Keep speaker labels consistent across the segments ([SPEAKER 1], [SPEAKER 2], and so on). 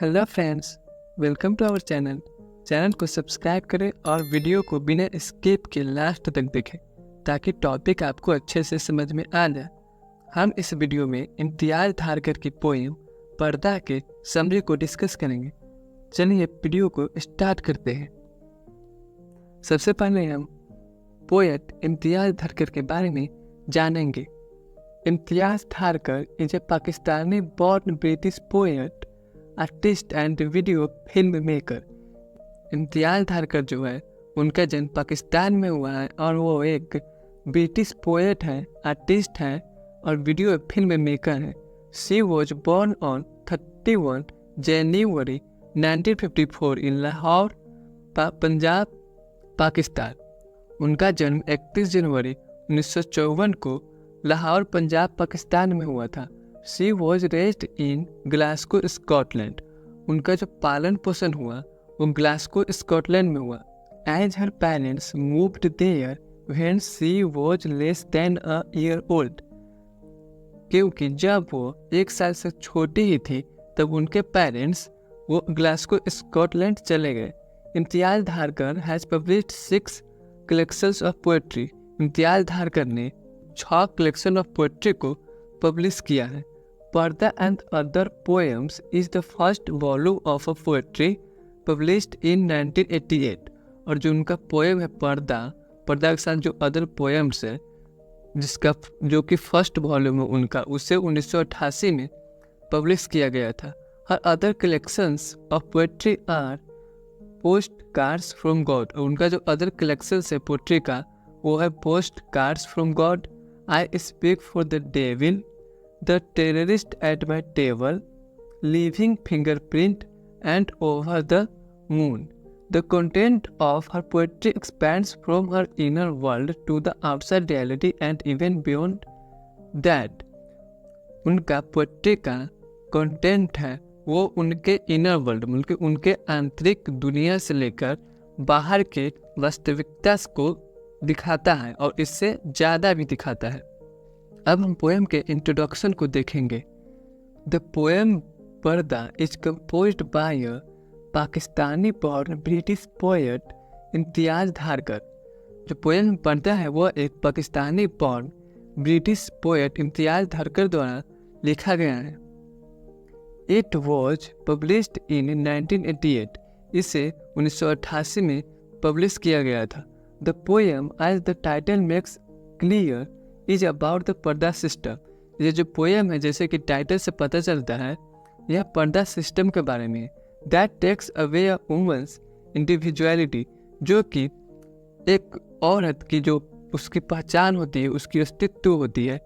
[SPEAKER 1] Hello friends, welcome to our channel को subscribe करें और वीडियो को बिना स्किप के लास्ट तक देखें ताकि टॉपिक आपको अच्छे से समझ में आ जाए। हम इस वीडियो में इम्तियाज धारकर की पोएम पर्दा के समरी को डिस्कस करेंगे। चलिए वीडियो को स्टार्ट करते हैं। सबसे पहले हम पोएट इम्तियाज धारकर के बारे में जानेंगे। Imtiaz Dharkar is a Pakistani born British poet, artist and video film maker. Imtiaz Dharker जो है उनका जन्म पाकिस्तान में हुआ है और वो एक ब्रिटिश पोएट है, आर्टिस्ट है और वीडियो फिल्म मेकर है। शी वॉज बोर्न ऑन 31 जनवरी 1954 इन लाहौर, पंजाब, पाकिस्तान। उनका जन्म 31 जनवरी 1954 को लाहौर, पंजाब, पाकिस्तान में हुआ था। She was raised in Glasgow, Scotland. उनका जो पालन पोषण हुआ वो ग्लासगो, स्कॉटलैंड में हुआ। As her parents moved there when she was less than a year old. क्योंकि जब वो 1 साल से छोटी ही थी तब उनके पेरेंट्स वो ग्लासगो, स्कॉटलैंड चले गए। Imtiaz Dharkar has published 6 collections of poetry. Imtiaz Dharkar ने 6 कलेक्शन ऑफ पोएट्री को पब्लिश किया है। पर्दा and other poems is the first volume of a poetry published in 1988। और जो उनका पोएम है पर्दा के साथ जो अदर पोएम्स है जिसका जो कि फर्स्ट वॉल्यूम है उनका, उसे 1988 में पब्लिश किया गया था। Her other collections of poetry are postcards from God. और उनका जो अदर कलेक्शंस है पोएट्री का वो है post cards from God, I speak for the devil, The terrorist at my table, leaving fingerprint, and over the moon. The content of her poetry expands from her inner world to the outside reality and even beyond that. उनका poetry का content है वो उनके inner world, उनके आंतरिक दुनिया से लेकर बाहर के वास्तविकता को दिखाता है और इससे ज़्यादा भी दिखाता है। अब हम पोएम के इंट्रोडक्शन को देखेंगे। The poem purdah is composed by a Pakistani born British poet Imtiaz Dharker. जो पोएम पर्दा है वह एक Pakistani born British poet Imtiaz Dharker द्वारा लिखा गया है। It was published in 1988। इसे 1988 में पब्लिश किया गया था। The poem as the title makes clear is about the purdah system. ये जो पोएम है जैसे कि टाइटल से पता चलता है यह पर्दा सिस्टम के बारे में। That takes away a woman's individuality, जो कि एक औरत की जो उसकी पहचान होती है, उसकी अस्तित्व होती है,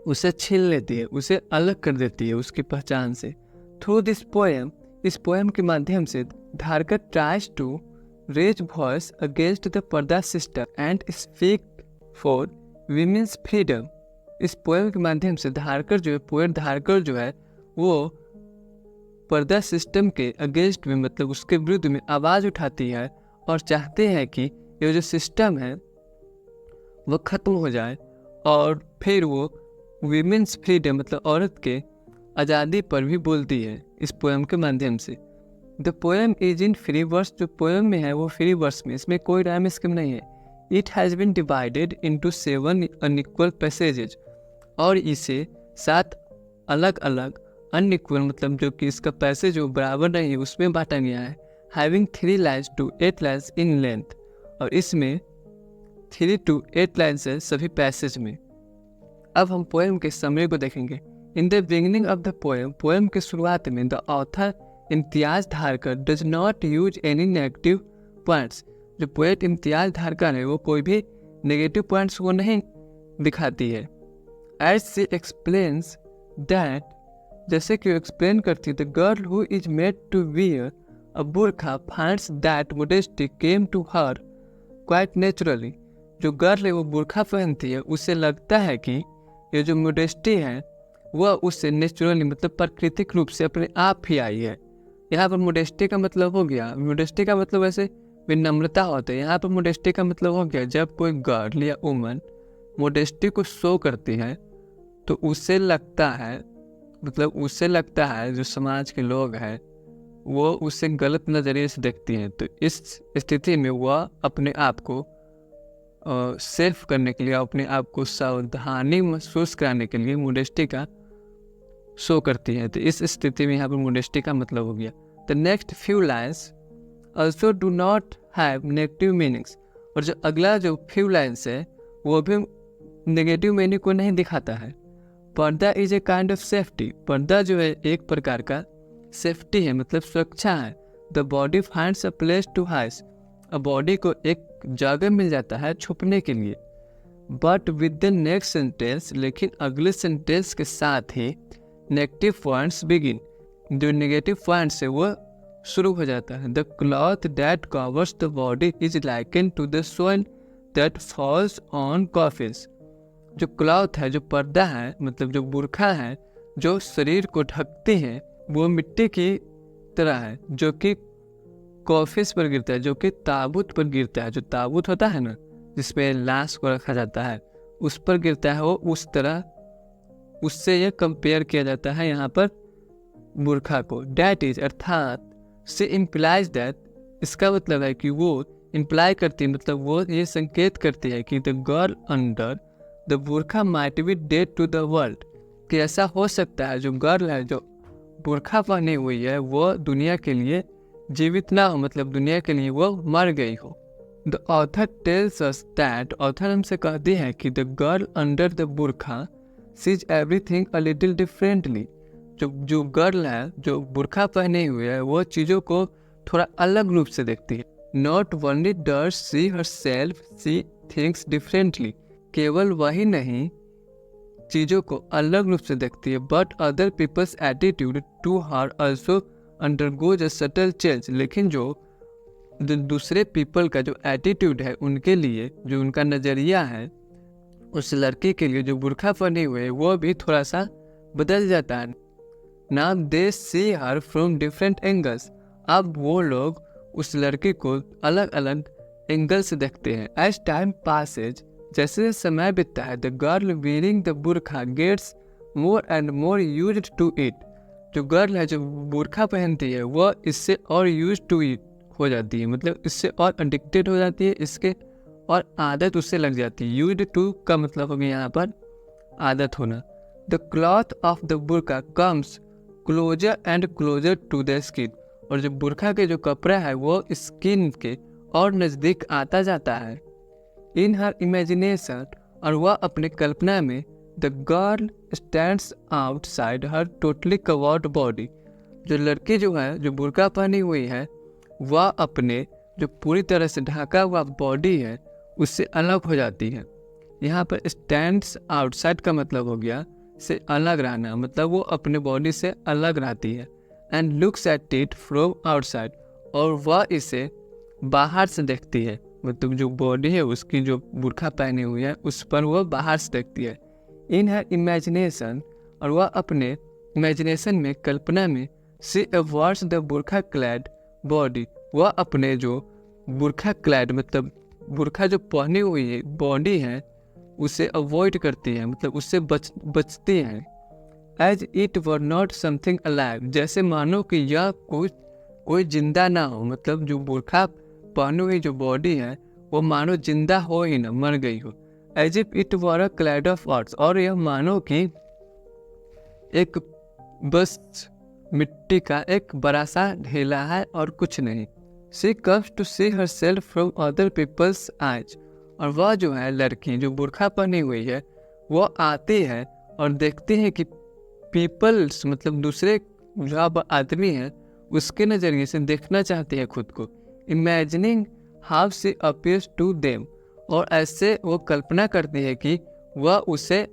[SPEAKER 1] उसे छीन लेती है, उसे अलग कर देती है उसकी पहचान से। थ्रू दिस पोएम, इस पोएम के माध्यम से Dharker tries to raise voice against the purdah system and speak for women's freedom. इस पोएम के माध्यम से धारकर जो है, पोएट धारकर जो है वो पर्दा सिस्टम के अगेंस्ट में, मतलब उसके विरुद्ध में आवाज़ उठाती है और चाहते हैं कि ये जो सिस्टम है वो ख़त्म हो जाए और फिर वो वीमेंस फ्रीडम मतलब औरत के आज़ादी पर भी बोलती है इस पोएम के माध्यम से। The poem is in free verse. जो पोएम में है वो फ्री वर्स में, इसमें कोई राइम स्कीम नहीं है। It has been divided into 7 unequal passages. और इसे 7 अलग अलग अनइक्वल मतलब जो कि इसका पैसेज जो बराबर नहीं है उसमें बांटा गया है। Having 3 lines to 8 lines in length. और इसमें 3 to 8 लाइन्स है सभी पैसेज में। अब हम पोएम के समरी को देखेंगे। In the beginning of the poem, poem के शुरुआत में the author Imtiaz Dharkar does not use any negative points. जो पोएट इम्तियाज धारकर है वो कोई भी नेगेटिव पॉइंट्स को नहीं दिखाती है। एज शी एक्सप्लेन्स दैट, जैसे कि वो एक्सप्लेन करती है, the girl who is made to wear a burkha finds that modesty came to her quite naturally. जो गर्ल है वो बुरखा पहनती है, उसे लगता है कि ये जो मोडेस्टी है वह उससे नेचुरली मतलब प्राकृतिक रूप से अपने आप ही आई है। यहाँ पर मोडेस्टी का मतलब हो गया, मोडेस्टी का मतलब ऐसे विनम्रता होता है। यहाँ पर मोडेस्टी का मतलब हो गया जब कोई गर्ल या वुमन मोडेस्टी को शो करती है तो उसे लगता है मतलब उसे लगता है, जो समाज के लोग हैं वो उसे गलत नज़रिए से देखती हैं। तो इस स्थिति में वह अपने आप को सेफ करने के लिए, अपने आप को सावधानी महसूस कराने के लिए मोडेस्टी का शो करती है। तो इस स्थिति में यहाँ पर मोडेस्टी का मतलब हो गया। The next few lines also do not have negative meanings. और जो अगला जो फ्यू लाइन्स है वो भी नेगेटिव मीनिंग को नहीं दिखाता है। पर्दा is a kind of safety. पर्दा जो है एक प्रकार का सेफ्टी है, मतलब सुरक्षा है। The body finds a place to hide. Body को एक जगह मिल जाता है छुपने के लिए। But with the next sentence, लेकिन अगले सेंटेंस के साथ ही नेगेटिव पॉइंट्स बिगिन। जो नेगेटिव पॉइंट्स है वो शुरू हो जाता है। The cloth that covers the body is liken to the soil that falls on coffins. जो क्लॉथ है, जो पर्दा है, मतलब जो बुर्खा है जो शरीर को ढकती है, वो मिट्टी की तरह है जो कि कॉफिस पर गिरता है, जो कि ताबूत पर गिरता है। जो ताबूत होता है ना, जिसपे लाश को रखा जाता है, उस पर गिरता है वो, उस तरह उससे ये कंपेयर किया जाता है यहाँ पर बुर्खा को। डैट इज, अर्थात से इम्प्लाइज दैट, इसका मतलब है कि वो इम्प्लाई करती है, मतलब वो ये संकेत करती है कि the girl under the burkha might be dead to the world. कि ऐसा हो सकता है जो गर्ल है, जो बुर्खा पहनी हुई है, वो दुनिया के लिए जीवित ना हो, मतलब दुनिया के लिए वो मर गई हो। The author tells us that, author हमसे कहती है कि the girl under the burkha sees everything a little differently. जो गर्ल है, जो बुर्खा पहने हुए है, वो चीज़ों को थोड़ा अलग रूप से देखती है। Not only does she herself see things differently, केवल वही नहीं चीज़ों को अलग रूप से देखती है, but other people's attitude to her also undergoes a subtle change. लेकिन जो दूसरे पीपल का जो एटीट्यूड है उनके लिए, जो उनका नज़रिया है उस लड़की के लिए जो बुर्खा पहने हुए है, वो भी थोड़ा सा बदल जाता है। Now they see her from different angles. अब वो लोग उस लड़की को अलग अलग एंगल से देखते हैं। एज टाइम पासेज, जैसे समय बीतता है, the girl wearing the burkha gets more and more used to it. जो गर्ल है जो बुर्खा पहनती है वो इससे और यूज टू इट हो जाती है, मतलब इससे और एडिक्टेड हो जाती है, इसके और आदत उससे लग जाती है। यूज्ड टू का मतलब हो गया यहाँ पर आदत होना। The cloth of the burkha comes closer and closer to the skin. और जो बुर्खा के जो कपड़ा है वो स्किन के और नज़दीक आता जाता है। इन हर इमेजिनेशन, और वह अपने कल्पना में, the girl stands outside her totally covered body. जो लड़की जो है, जो बुर्का पहनी हुई है, वह अपने जो पूरी तरह से ढका हुआ बॉडी है उससे अलग हो जाती है। यहाँ पर स्टैंड्स आउटसाइड का मतलब हो गया से अलग रहना, मतलब वो अपने बॉडी से अलग रहती है। And looks at it from outside, और वह इसे बाहर से देखती है, मतलब जो बॉडी है उसकी जो बुर्खा पहनी हुई है उस पर वह बाहर से देखती है। इन हर इमेजिनेशन, और वह अपने इमेजिनेशन में, कल्पना में, सी अवॉइड्स द बुर्खा क्लैड बॉडी। वह अपने जो बुर्खा क्लैड, मतलब बुर्खा जो पहनी हुई है बॉडी है, उसे अवॉइड करती है, मतलब उससे बचती है। As it were not something alive, जैसे मानो कि यह कोई जिंदा ना हो, मतलब जो बुर्खा पहनी हुई जो बॉडी है वो मानो जिंदा हो ही ना, मर गई हो। As if it were a cloud of arts, और यह मानो कि एक बस मिट्टी का एक बड़ा सा ढेला है और कुछ नहीं। She comes to see herself from other people's eyes, और वह जो है लड़की जो बुर्खा पहनी हुई है वो आती है और देखती है कि पीपल्स, मतलब दूसरे जो आदमी है उसके नज़रिए से देखना चाहती है खुद को। Imagining how she appears to them, और ऐसे वो कल्पना करती है कि वह उसे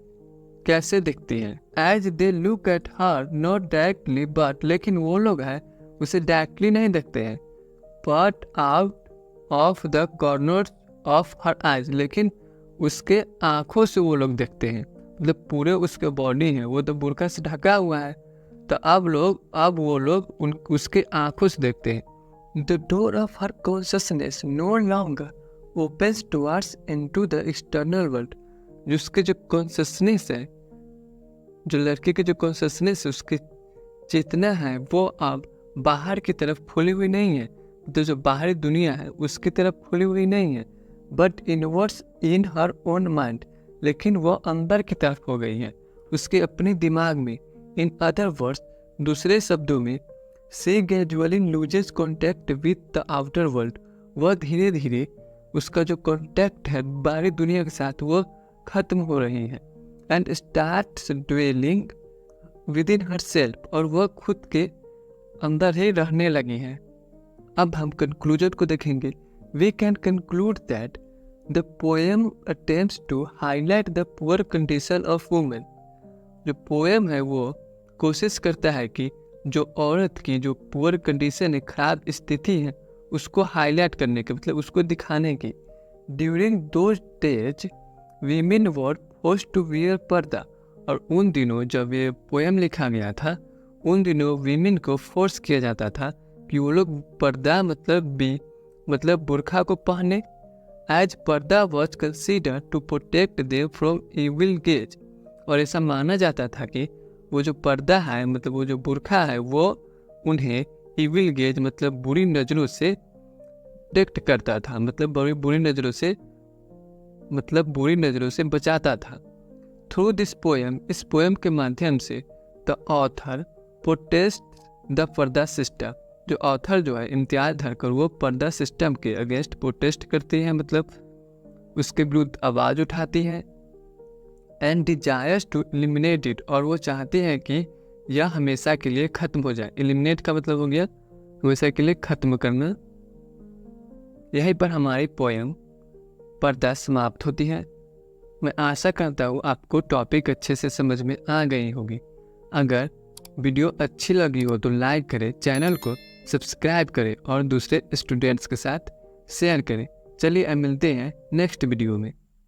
[SPEAKER 1] कैसे दिखती है। As they look at her not directly but, लेकिन वो लोग हैं उसे डायरेक्टली नहीं देखते हैं, but out of the corner of her eyes, लेकिन उसके आँखों से वो लोग देखते हैं, मतलब पूरे उसके बॉडी है वो तो बुर्का से ढका हुआ है, तो अब वो लोग उसके आँखों से देखते हैं। The door of her consciousness no longer opens towards into the external world, जिसके जो कॉन्शियसनेस है जो लड़के की जो कॉन्शसनेस है, उसकी चेतना है, वो अब बाहर की तरफ खुली हुई नहीं है, तो जो बाहरी दुनिया है उसकी तरफ खुली हुई नहीं है, but inwards in her own mind, लेकिन वो अंदर की तरफ हो गई है, उसके अपने दिमाग में। इन अदर वर्ड्स, दूसरे शब्दों में, she gradually loses contact with the outer world, वह धीरे धीरे उसका जो कॉन्टैक्ट है बाहरी दुनिया के साथ वो खत्म हो रही है। And starts dwelling with in her self, और वह खुद के अंदर ही रहने लगी हैं। अब हम कंक्लूजन को देखेंगे। We can conclude that the poem attempts to highlight the poor condition of women. जो पोएम है वो कोशिश करता है कि जो औरत की जो पुअर कंडीशन है, खराब स्थिति है, उसको हाईलाइट करने की, मतलब उसको दिखाने की। During those days women were forced to wear purdah, और उन दिनों जब ये पोएम लिखा गया था, उन दिनों वीमेन को फोर्स किया जाता था कि वो लोग पर्दा मतलब बुर्खा को पहने। As purdah was consider to protect them from evil gaze, और ऐसा माना जाता था कि वो जो पर्दा है, मतलब वो जो बुर्खा है, वो उन्हें इविल गेज मतलब बुरी नज़रों से प्रोटेक्ट करता था, मतलब बुरी नज़रों से बचाता था। थ्रू दिस पोएम, इस पोएम के माध्यम से the author protest the purdah system, जो ऑथर जो है इम्तियाज धरकर, वो पर्दा सिस्टम के अगेंस्ट प्रोटेस्ट करती हैं, मतलब उसके विरुद्ध आवाज़ उठाती हैं। And desires to eliminate it, और वो चाहती हैं कि यह हमेशा के लिए ख़त्म हो जाए। एलिमिनेट का मतलब हो गया हमेशा के लिए ख़त्म करना। यहीं पर हमारी पोएम पर्दा समाप्त होती है। मैं आशा करता हूँ आपको टॉपिक अच्छे से समझ में आ गई होगी। अगर वीडियो अच्छी लगी हो तो लाइक करें, चैनल को सब्सक्राइब करें और दूसरे स्टूडेंट्स के साथ शेयर करें। चलिए अब मिलते हैं नेक्स्ट वीडियो में।